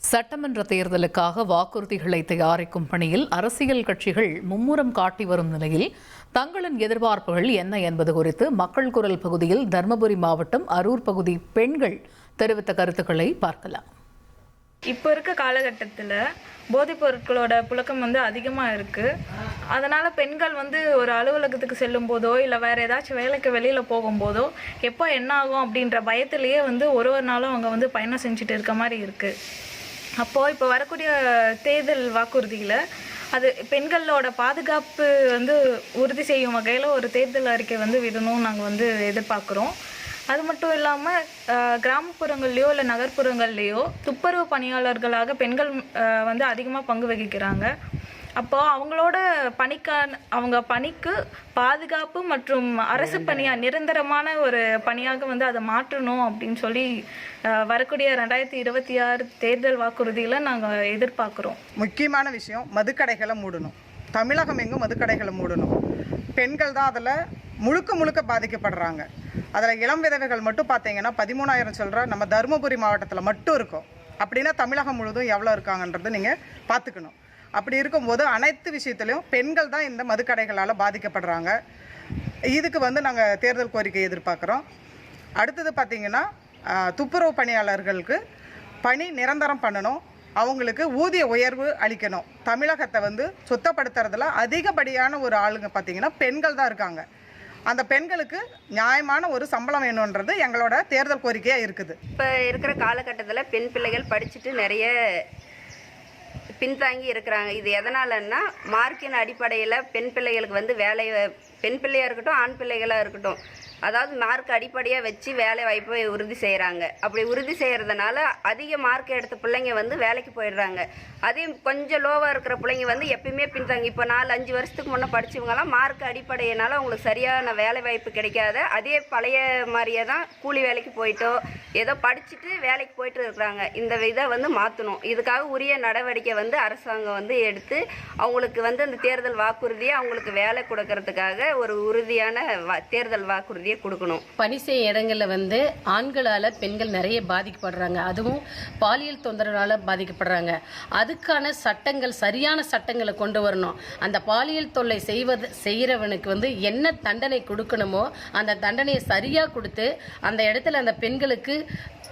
சட்டமன்ற தேர்தலுக்காக வாக்குறுதிகளை தயாரிக்கும் பணியில் அரசியல் கட்சிகள் மும்முரம் காட்டி வரும் நிலையில் தங்களின் எதிர்பார்ப்புகள் என்ன என்பது குறித்து மக்கள் குரல் பகுதியில் தருமபுரி மாவட்டம் அரூர் பகுதி பெண்கள் தெரிவித்த கருத்துக்களை பார்க்கலாம். இப்போ இருக்க காலகட்டத்தில் போதைப் பொருட்களோட புழக்கம் அதிகமாக இருக்குது. அதனால் பெண்கள் ஒரு அலுவலகத்துக்கு செல்லும் போதோ இல்லை வேறு ஏதாச்சும் வேலைக்கு வெளியில் போகும்போதோ எப்போ என்ன ஆகும் அப்படின்ற பயத்திலேயே ஒரு நாளும் அவங்க பயணம் செஞ்சுட்டு இருக்க மாதிரி இருக்குது. அப்போது இப்போ வரக்கூடிய தேர்தல் வாக்குறுதியில் அது பெண்களோட பாதுகாப்பு உறுதி செய்யும் வகையில் ஒரு தேர்தல் அறிக்கை விடணும்னு நாங்கள் எதிர்பார்க்குறோம். அது மட்டும் இல்லாமல் கிராமப்புறங்கள்லையோ இல்லை நகர்ப்புறங்கள்லேயோ துப்புரவு பணியாளர்களாக பெண்கள் அதிகமாக பங்கு வகிக்கிறாங்க. அப்போது அவங்களோட அவங்க பணிக்கு பாதுகாப்பு மற்றும் அரசு பணியாக நிரந்தரமான ஒரு பணியாக அதை மாற்றணும் அப்படின்னு சொல்லி வரக்கூடிய 2026 தேர்தல் வாக்குறுதியில் நாங்கள் எதிர்பார்க்குறோம். முக்கியமான விஷயம், மதுக்கடைகளை மூடணும். தமிழகம் எங்கும் மதுக்கடைகளை மூடணும். பெண்கள் தான் அதில் முழுக்க பாதிக்கப்படுறாங்க. அதில் இளம் விதவைகள் மட்டும் பார்த்தீங்கன்னா 13,000 சொல்கிற நம்ம தருமபுரி மாவட்டத்தில் மட்டும் இருக்கும். அப்படின்னா தமிழகம் முழுவதும் எவ்வளோ இருக்காங்கன்றது நீங்கள் பார்த்துக்கணும். அப்படி இருக்கும்போது அனைத்து விஷயத்துலையும் பெண்கள் தான் இந்த மதுக்கடைகளால் பாதிக்கப்படுறாங்க. இதுக்கு நாங்கள் தேர்தல் கோரிக்கை எதிர்பார்க்குறோம். அடுத்தது பார்த்திங்கன்னா துப்புரவு பணியாளர்களுக்கு பணி நிரந்தரம் பண்ணணும். அவங்களுக்கு ஊதிய உயர்வு அளிக்கணும். தமிழகத்தை சுத்தப்படுத்துறதுல அதிகப்படியான ஒரு ஆளுங்க பார்த்திங்கன்னா பெண்கள் தான் இருக்காங்க. அந்த பெண்களுக்கு நியாயமான ஒரு சம்பளம் வேணுன்றது எங்களோட தேர்தல் கோரிக்கையாக இருக்குது. இப்போ இருக்கிற காலகட்டத்தில் பெண் பிள்ளைகள் படிச்சுட்டு நிறைய பின்தாங்கி இருக்கிறாங்க. இது எதனாலன்னா மார்க்கின் அடிப்படையில் பெண் பிள்ளைகளுக்கு வேலை, பெண் பிள்ளையாக இருக்கட்டும் ஆண் பிள்ளைகளாக இருக்கட்டும், அதாவது மார்க் அடிப்படையாக வச்சு வேலை வாய்ப்பை உறுதி செய்கிறாங்க. அப்படி உறுதி செய்கிறதுனால அதிக மார்க் எடுத்த பிள்ளைங்க வேலைக்கு போயிடுறாங்க. அதே கொஞ்சம் லோவாக இருக்கிற பிள்ளைங்க எப்பயுமே பின்தாங்க. இப்போ 4-5 வருஷத்துக்கு முன்னே படித்தவங்களாம் மார்க் அடிப்படையினால அவங்களுக்கு சரியான வேலை வாய்ப்பு கிடைக்காத அதே பழைய மாதிரியே தான் கூலி வேலைக்கு போயிட்டோ ஏதோ படிச்சுட்டு வேலைக்கு போயிட்டு இருக்கிறாங்க. இந்த இதை மாற்றணும். இதுக்காக உரிய நடவடிக்கை அரசாங்கம் எடுத்து அவங்களுக்கு அந்த தேர்தல் வாக்குறுதியை அவங்களுக்கு வேலை கொடுக்கறதுக்காக ஒரு உறுதியான தேர்தல் வாக்குறுதியை கொடுக்கணும். பணி செய்ய இடங்கள்ல ஆண்களால பெண்கள் நிறைய பாதிக்கப்படுறாங்க. அதுவும் பாலியல் தொந்தரவால பாதிக்கப்படுறாங்க. அதுக்கான சட்டங்கள், சரியான சட்டங்களை கொண்டு வரணும். அந்த பாலியல் தொல்லை செய்யறவனுக்கு என்ன தண்டனை கொடுக்கணுமோ அந்த தண்டனையை சரியா கொடுத்து அந்த இடத்துல அந்த பெண்களுக்கு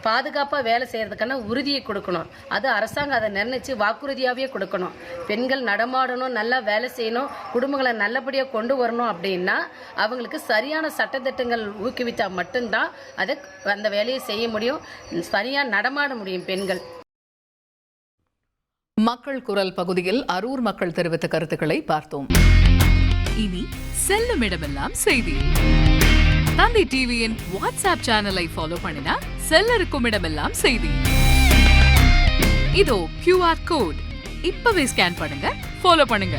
பாதுகாப்பா வேலை செய்யறதுக்கான உறுதியை கொடுக்கணும். அது அரசாங்கம் அதை நிர்ணயிச்சு வாக்குறுதியாவே கொடுக்கணும். பெண்கள் நடமாடணும், நல்லா வேலை செய்யணும், குடும்பங்களை நல்லபடியா கொண்டு வரணும் அப்படின்னா அவங்களுக்கு சரியான சட்டத்திட்டங்கள் ஊக்குவித்தா மட்டும்தான் அதை அந்த வேலையை செய்ய முடியும், சரியா நடமாட முடியும் பெண்கள். மக்கள் குரல் பகுதியில் அரூர் மக்கள் தெரிவித்த கருத்துக்களை பார்த்தோம். இனி செல்லும் இடமெல்லாம் செய்தி. தந்தை டிவியின் வாட்ஸ்அப் சேனலை ஃபாலோ பண்ணினா செல்லருக்கும் இடமெல்லாம் செய்தி. இதோ QR கோட், இப்பவே ஸ்கேன் பண்ணுங்க, ஃபாலோ பண்ணுங்க.